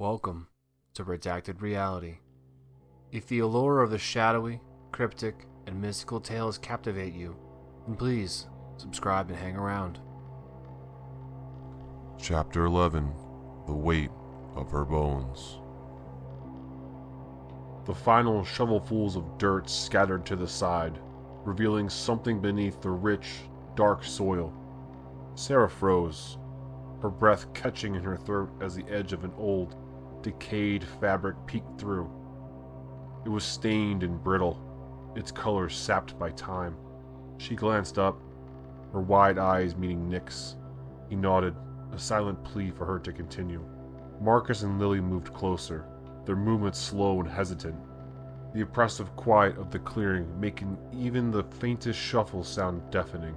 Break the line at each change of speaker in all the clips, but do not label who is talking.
Welcome to Redacted Reality. If the allure of the shadowy, cryptic, and mystical tales captivate you, then please subscribe and hang around.
Chapter 11. The Weight of Her Bones.
The final shovelfuls of dirt scattered to the side, revealing something beneath the rich, dark soil. Sarah froze, her breath catching in her throat as the edge of an old, decayed fabric peeked through. It was stained and brittle, its color sapped by time. She glanced up, her wide eyes meeting Nick's. He nodded, a silent plea for her to continue. Marcus and Lily moved closer, their movements slow and hesitant, the oppressive quiet of the clearing making even the faintest shuffle sound deafening.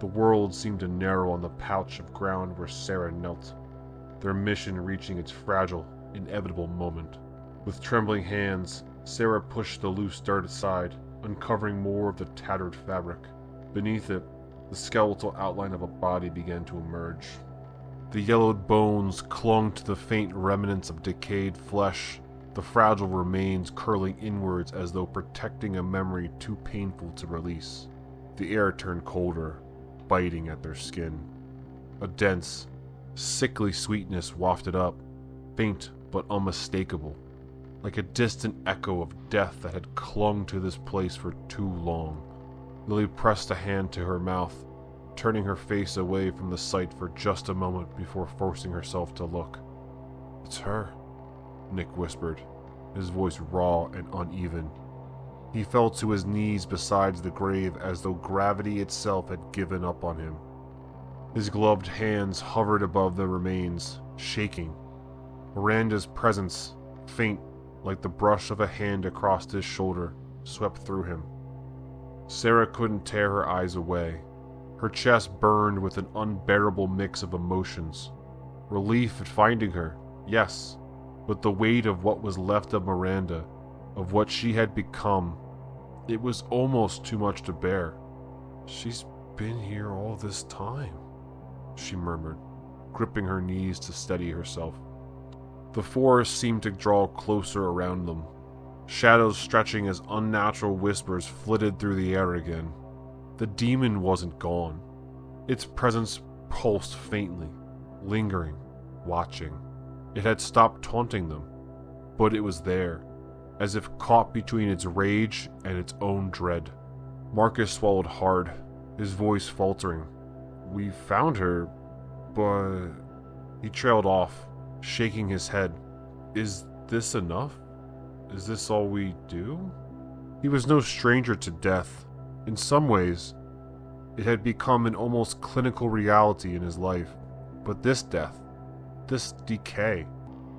The world seemed to narrow on the patch of ground where Sarah knelt, their mission reaching its fragile, inevitable moment. With trembling hands, Sarah pushed the loose dirt aside, uncovering more of the tattered fabric. Beneath it, the skeletal outline of a body began to emerge. The yellowed bones clung to the faint remnants of decayed flesh, the fragile remains curling inwards as though protecting a memory too painful to release. The air turned colder, biting at their skin. A dense, sickly sweetness wafted up, faint but unmistakable, like a distant echo of death that had clung to this place for too long. Lily pressed a hand to her mouth, turning her face away from the sight for just a moment before forcing herself to look. "It's her," Nick whispered, his voice raw and uneven. He fell to his knees beside the grave as though gravity itself had given up on him. His gloved hands hovered above the remains, shaking. Miranda's presence, faint like the brush of a hand across his shoulder, swept through him. Sarah couldn't tear her eyes away. Her chest burned with an unbearable mix of emotions. Relief at finding her, yes, but the weight of what was left of Miranda, of what she had become, it was almost too much to bear. "She's been here all this time," she murmured, gripping her knees to steady herself. The forest seemed to draw closer around them, shadows stretching as unnatural whispers flitted through the air again. The demon wasn't gone. Its presence pulsed faintly, lingering, watching. It had stopped taunting them, but it was there, as if caught between its rage and its own dread. Marcus swallowed hard, his voice faltering. "We found her, but..." He trailed off, shaking his head. "Is this enough? Is this all we do?" He was no stranger to death. In some ways, it had become an almost clinical reality in his life. But this death, this decay,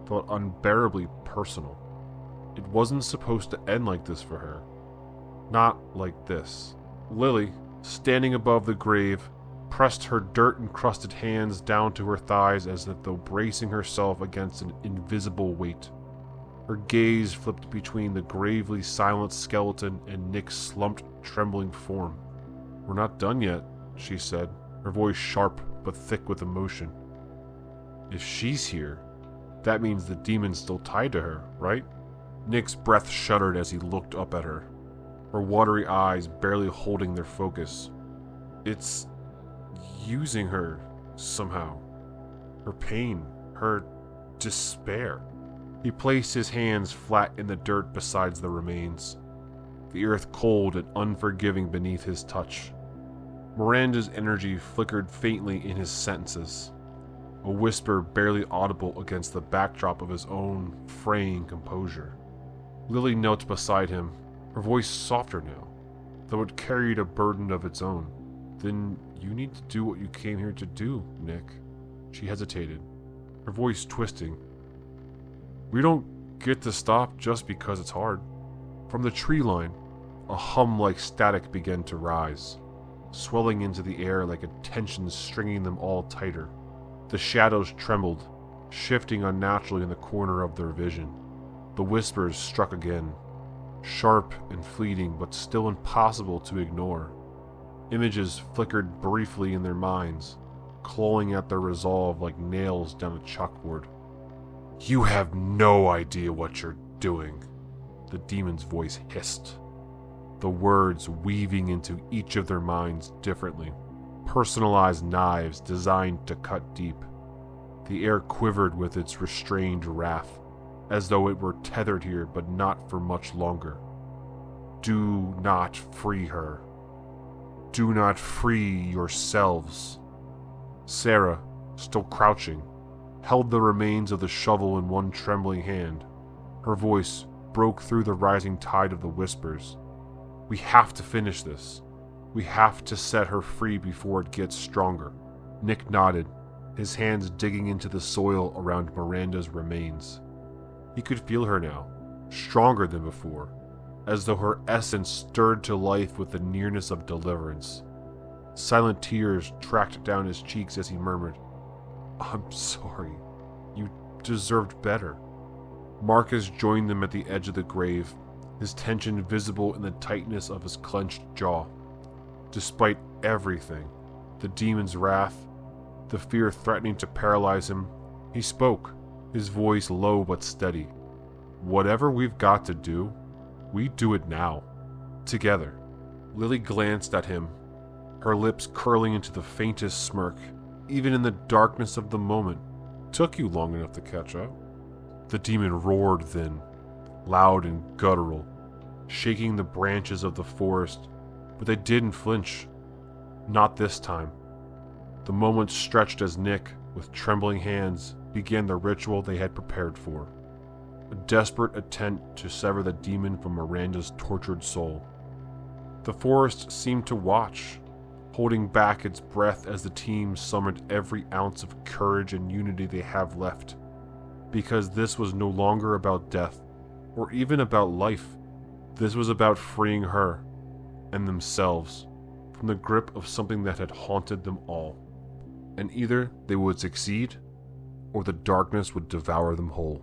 felt unbearably personal. It wasn't supposed to end like this for her. Not like this. Lily, standing above the grave, pressed her dirt-encrusted hands down to her thighs as if though bracing herself against an invisible weight. Her gaze flipped between the gravely silent skeleton and Nick's slumped, trembling form. "We're not done yet," she said, her voice sharp but thick with emotion. "If she's here, that means the demon's still tied to her, right?" Nick's breath shuddered as he looked up at her, her watery eyes barely holding their focus. "It's using her, somehow. Her pain, her despair." He placed his hands flat in the dirt beside the remains, the earth cold and unforgiving beneath his touch. Miranda's energy flickered faintly in his sentences, a whisper barely audible against the backdrop of his own fraying composure. Lily knelt beside him, her voice softer now, though it carried a burden of its own. "Then you need to do what you came here to do, Nick." She hesitated, her voice twisting. "We don't get to stop just because it's hard." From the tree line, a hum-like static began to rise, swelling into the air like a tension stringing them all tighter. The shadows trembled, shifting unnaturally in the corner of their vision. The whispers struck again, sharp and fleeting but still impossible to ignore. Images flickered briefly in their minds, clawing at their resolve like nails down a chalkboard. You have no idea what you're doing, the demon's voice hissed, the words weaving into each of their minds differently, personalized knives designed to cut deep. The air quivered with its restrained wrath, as though it were tethered here but not for much longer. Do not free her. Do not free yourselves. Sarah, still crouching, held the remains of the shovel in one trembling hand. Her voice broke through the rising tide of the whispers. We have to finish this. We have to set her free before it gets stronger. Nick nodded, his hands digging into the soil around Miranda's remains. He could feel her now, stronger than before, as though her essence stirred to life with the nearness of deliverance. Silent tears tracked down his cheeks as he murmured, "I'm sorry. You deserved better." Marcus joined them at the edge of the grave, his tension visible in the tightness of his clenched jaw. Despite everything, the demon's wrath, the fear threatening to paralyze him, he spoke, his voice low but steady. "Whatever we've got to do, we do it now. Together." Lily glanced at him, her lips curling into the faintest smirk. Even in the darkness of the moment, took you long enough to catch up. The demon roared then, loud and guttural, shaking the branches of the forest, but they didn't flinch. Not this time. The moment stretched as Nick, with trembling hands, began the ritual they had prepared for. A desperate attempt to sever the demon from Miranda's tortured soul. The forest seemed to watch, holding back its breath as the team summoned every ounce of courage and unity they have left. Because this was no longer about death, or even about life. This was about freeing her, and themselves, from the grip of something that had haunted them all. And either they would succeed, or the darkness would devour them whole.